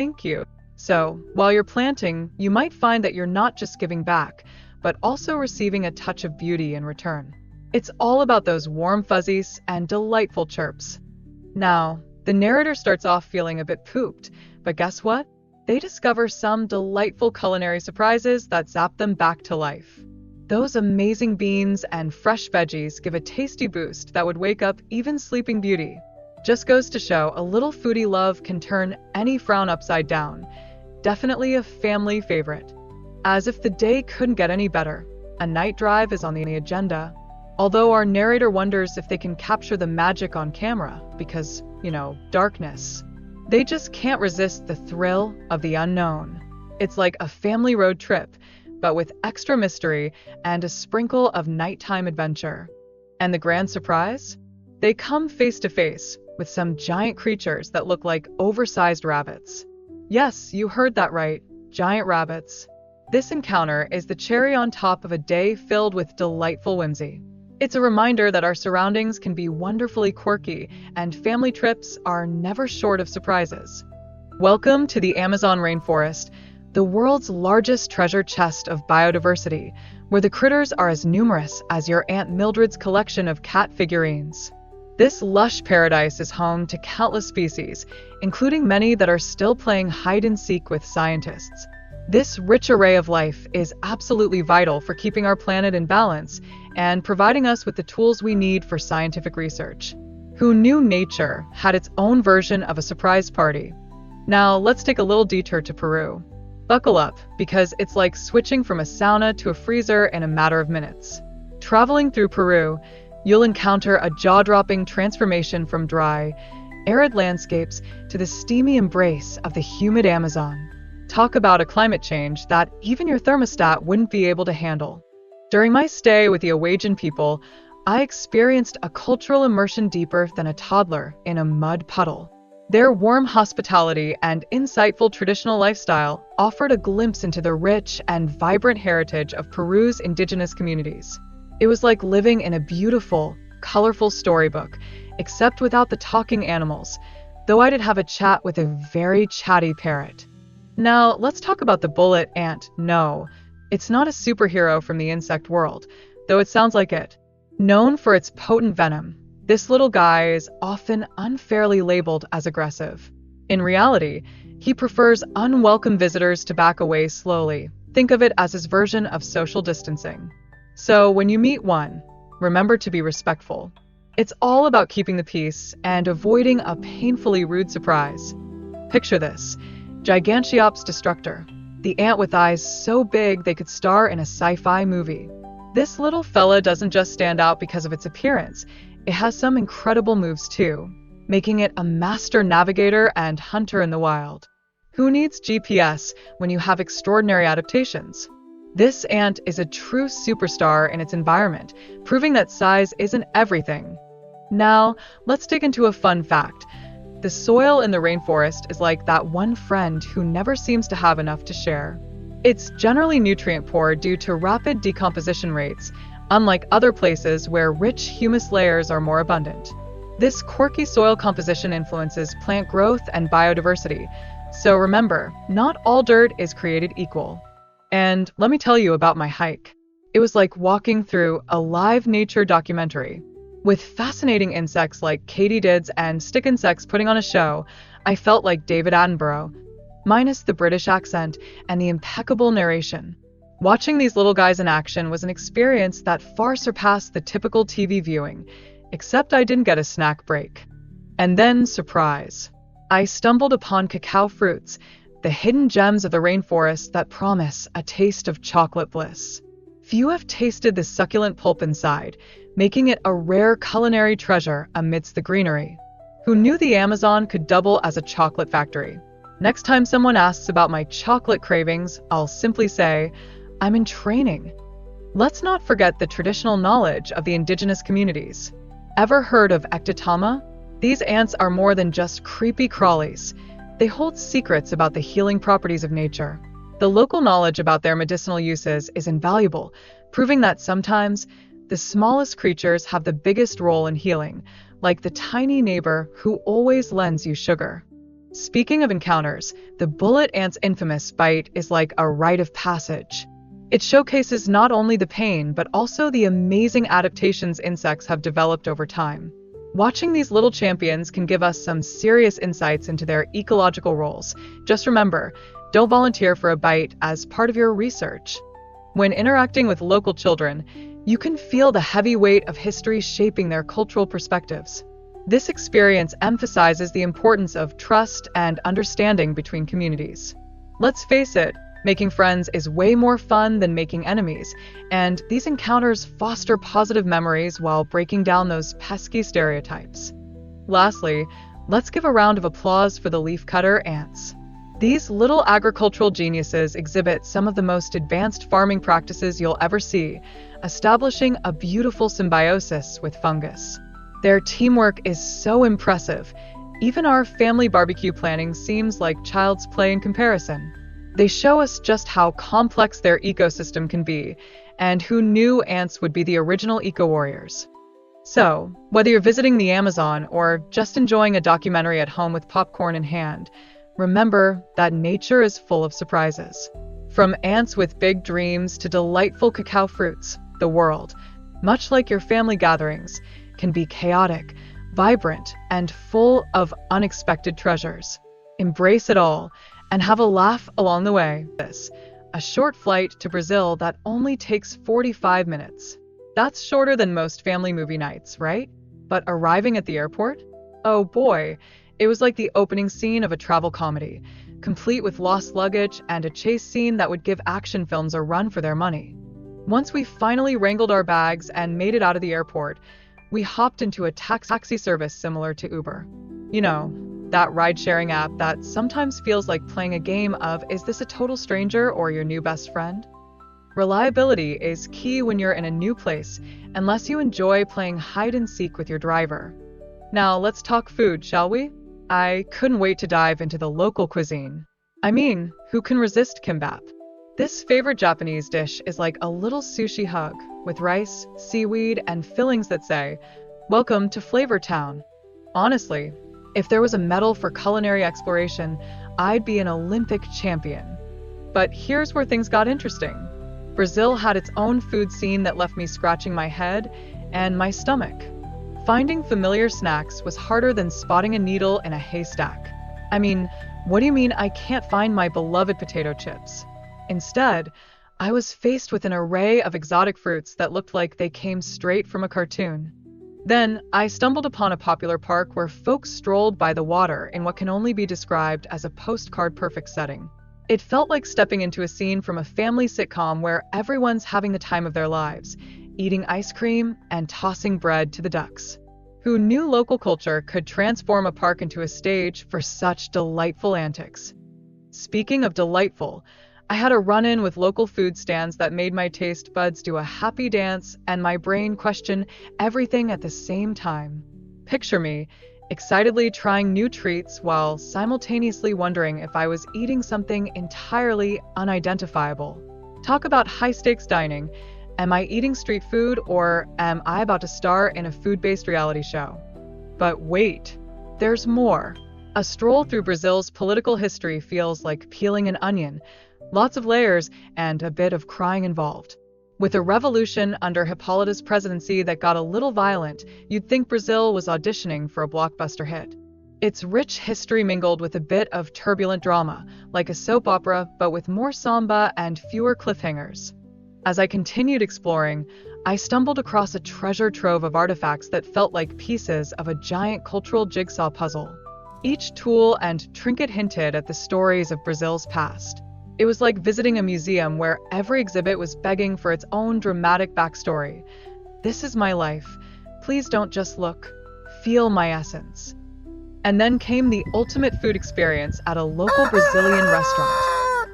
Thank you. So, while you're planting, you might find that you're not just giving back, but also receiving a touch of beauty in return. It's all about those warm fuzzies and delightful chirps. Now, the narrator starts off feeling a bit pooped, but guess what? They discover some delightful culinary surprises that zap them back to life. Those amazing beans and fresh veggies give a tasty boost that would wake up even Sleeping Beauty. Just goes to show a little foodie love can turn any frown upside down. Definitely a family favorite. As if the day couldn't get any better, a night drive is on the agenda. Although our narrator wonders if they can capture the magic on camera because, darkness. They just can't resist the thrill of the unknown. It's like a family road trip, but with extra mystery and a sprinkle of nighttime adventure. And the grand surprise? They come face to face with some giant creatures that look like oversized rabbits. Yes, you heard that right, giant rabbits. This encounter is the cherry on top of a day filled with delightful whimsy. It's a reminder that our surroundings can be wonderfully quirky, and family trips are never short of surprises. Welcome to the Amazon rainforest, the world's largest treasure chest of biodiversity, where the critters are as numerous as your Aunt Mildred's collection of cat figurines. This lush paradise is home to countless species, including many that are still playing hide-and-seek with scientists. This rich array of life is absolutely vital for keeping our planet in balance and providing us with the tools we need for scientific research. Who knew nature had its own version of a surprise party? Now, let's take a little detour to Peru. Buckle up, because it's like switching from a sauna to a freezer in a matter of minutes. Traveling through Peru, you'll encounter a jaw-dropping transformation from dry, arid landscapes to the steamy embrace of the humid Amazon. Talk about a climate change that even your thermostat wouldn't be able to handle. During my stay with the Awajan people, I experienced a cultural immersion deeper than a toddler in a mud puddle. Their warm hospitality and insightful traditional lifestyle offered a glimpse into the rich and vibrant heritage of Peru's indigenous communities. It was like living in a beautiful, colorful storybook, except without the talking animals, though I did have a chat with a very chatty parrot. Now, let's talk about the bullet ant. No, it's not a superhero from the insect world, though it sounds like it. Known for its potent venom, this little guy is often unfairly labeled as aggressive. In reality, he prefers unwelcome visitors to back away slowly. Think of it as his version of social distancing. So when you meet one, remember to be respectful. It's all about keeping the peace and avoiding a painfully rude surprise. Picture this. Gigantiops destructor, the ant with eyes so big they could star in a sci-fi movie. This little fella doesn't just stand out because of its appearance, it has some incredible moves too, making it a master navigator and hunter in the wild. Who needs GPS when you have extraordinary adaptations? This ant is a true superstar in its environment, proving that size isn't everything. Now, let's dig into a fun fact. The soil in the rainforest is like that one friend who never seems to have enough to share. It's generally nutrient poor due to rapid decomposition rates, unlike other places where rich humus layers are more abundant. This quirky soil composition influences plant growth and biodiversity, so remember, not all dirt is created equal. And let me tell you about my hike. It was like walking through a live nature documentary. With fascinating insects like katydids and stick insects putting on a show, I felt like David Attenborough, minus the British accent and the impeccable narration. Watching these little guys in action was an experience that far surpassed the typical TV viewing, except I didn't get a snack break. And then, surprise. I stumbled upon cacao fruits, the hidden gems of the rainforest that promise a taste of chocolate bliss. Few have tasted the succulent pulp inside, making it a rare culinary treasure amidst the greenery. Who knew the Amazon could double as a chocolate factory? Next time someone asks about my chocolate cravings, I'll simply say, I'm in training. Let's not forget the traditional knowledge of the indigenous communities. Ever heard of ectotama? These ants are more than just creepy crawlies. They hold secrets about the healing properties of nature. The local knowledge about their medicinal uses is invaluable, proving that sometimes the smallest creatures have the biggest role in healing, like the tiny neighbor who always lends you sugar. Speaking of encounters, the bullet ant's infamous bite is like a rite of passage. It showcases not only the pain, but also the amazing adaptations insects have developed over time. Watching these little champions can give us some serious insights into their ecological roles. Just remember, don't volunteer for a bite as part of your research. When interacting with local children, you can feel the heavy weight of history shaping their cultural perspectives. This experience emphasizes the importance of trust and understanding between communities. Let's face it, making friends is way more fun than making enemies, and these encounters foster positive memories while breaking down those pesky stereotypes. Lastly, let's give a round of applause for the leafcutter ants. These little agricultural geniuses exhibit some of the most advanced farming practices you'll ever see, establishing a beautiful symbiosis with fungus. Their teamwork is so impressive. Even our family barbecue planning seems like child's play in comparison. They show us just how complex their ecosystem can be, and who knew ants would be the original eco-warriors. So, whether you're visiting the Amazon or just enjoying a documentary at home with popcorn in hand, remember that nature is full of surprises. From ants with big dreams to delightful cacao fruits, the world, much like your family gatherings, can be chaotic, vibrant, and full of unexpected treasures. Embrace it all and have a laugh along the way. A short flight to Brazil that only takes 45 minutes. That's shorter than most family movie nights, right? But arriving at the airport? Oh boy, it was like the opening scene of a travel comedy, complete with lost luggage and a chase scene that would give action films a run for their money. Once we finally wrangled our bags and made it out of the airport, we hopped into a taxi service similar to Uber. You know, that ride-sharing app that sometimes feels like playing a game of, is this a total stranger or your new best friend? Reliability is key when you're in a new place, unless you enjoy playing hide and seek with your driver. Now let's talk food, shall we? I couldn't wait to dive into the local cuisine. I mean, who can resist kimbap? This favorite Japanese dish is like a little sushi hug, with rice, seaweed, and fillings that say, "Welcome to Flavor Town." Honestly, if there was a medal for culinary exploration, I'd be an Olympic champion. But here's where things got interesting. Brazil had its own food scene that left me scratching my head and my stomach. Finding familiar snacks was harder than spotting a needle in a haystack. I mean, what do you mean I can't find my beloved potato chips? Instead, I was faced with an array of exotic fruits that looked like they came straight from a cartoon. Then, I stumbled upon a popular park where folks strolled by the water in what can only be described as a postcard-perfect setting. It felt like stepping into a scene from a family sitcom where everyone's having the time of their lives, eating ice cream and tossing bread to the ducks. Who knew local culture could transform a park into a stage for such delightful antics? Speaking of delightful, I had a run-in with local food stands that made my taste buds do a happy dance and my brain question everything at the same time. Picture me, excitedly trying new treats while simultaneously wondering if I was eating something entirely unidentifiable. Talk about high-stakes dining. Am I eating street food or am I about to star in a food-based reality show? But wait, there's more. A stroll through Brazil's political history feels like peeling an onion. Lots of layers and a bit of crying involved. With a revolution under Hippolyta's presidency that got a little violent, you'd think Brazil was auditioning for a blockbuster hit. Its rich history mingled with a bit of turbulent drama, like a soap opera, but with more samba and fewer cliffhangers. As I continued exploring, I stumbled across a treasure trove of artifacts that felt like pieces of a giant cultural jigsaw puzzle. Each tool and trinket hinted at the stories of Brazil's past. It was like visiting a museum where every exhibit was begging for its own dramatic backstory. This is my life. Please don't just look. Feel my essence. And then came the ultimate food experience at a local Brazilian restaurant.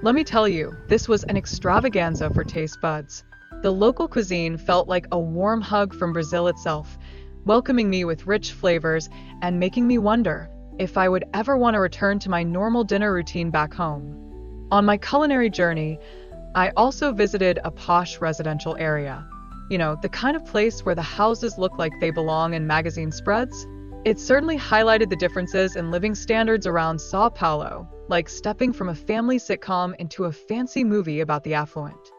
Let me tell you, this was an extravaganza for taste buds. The local cuisine felt like a warm hug from Brazil itself, welcoming me with rich flavors and making me wonder if I would ever want to return to my normal dinner routine back home. On my culinary journey, I also visited a posh residential area. You know, the kind of place where the houses look like they belong in magazine spreads. It certainly highlighted the differences in living standards around Sao Paulo, like stepping from a family sitcom into a fancy movie about the affluent.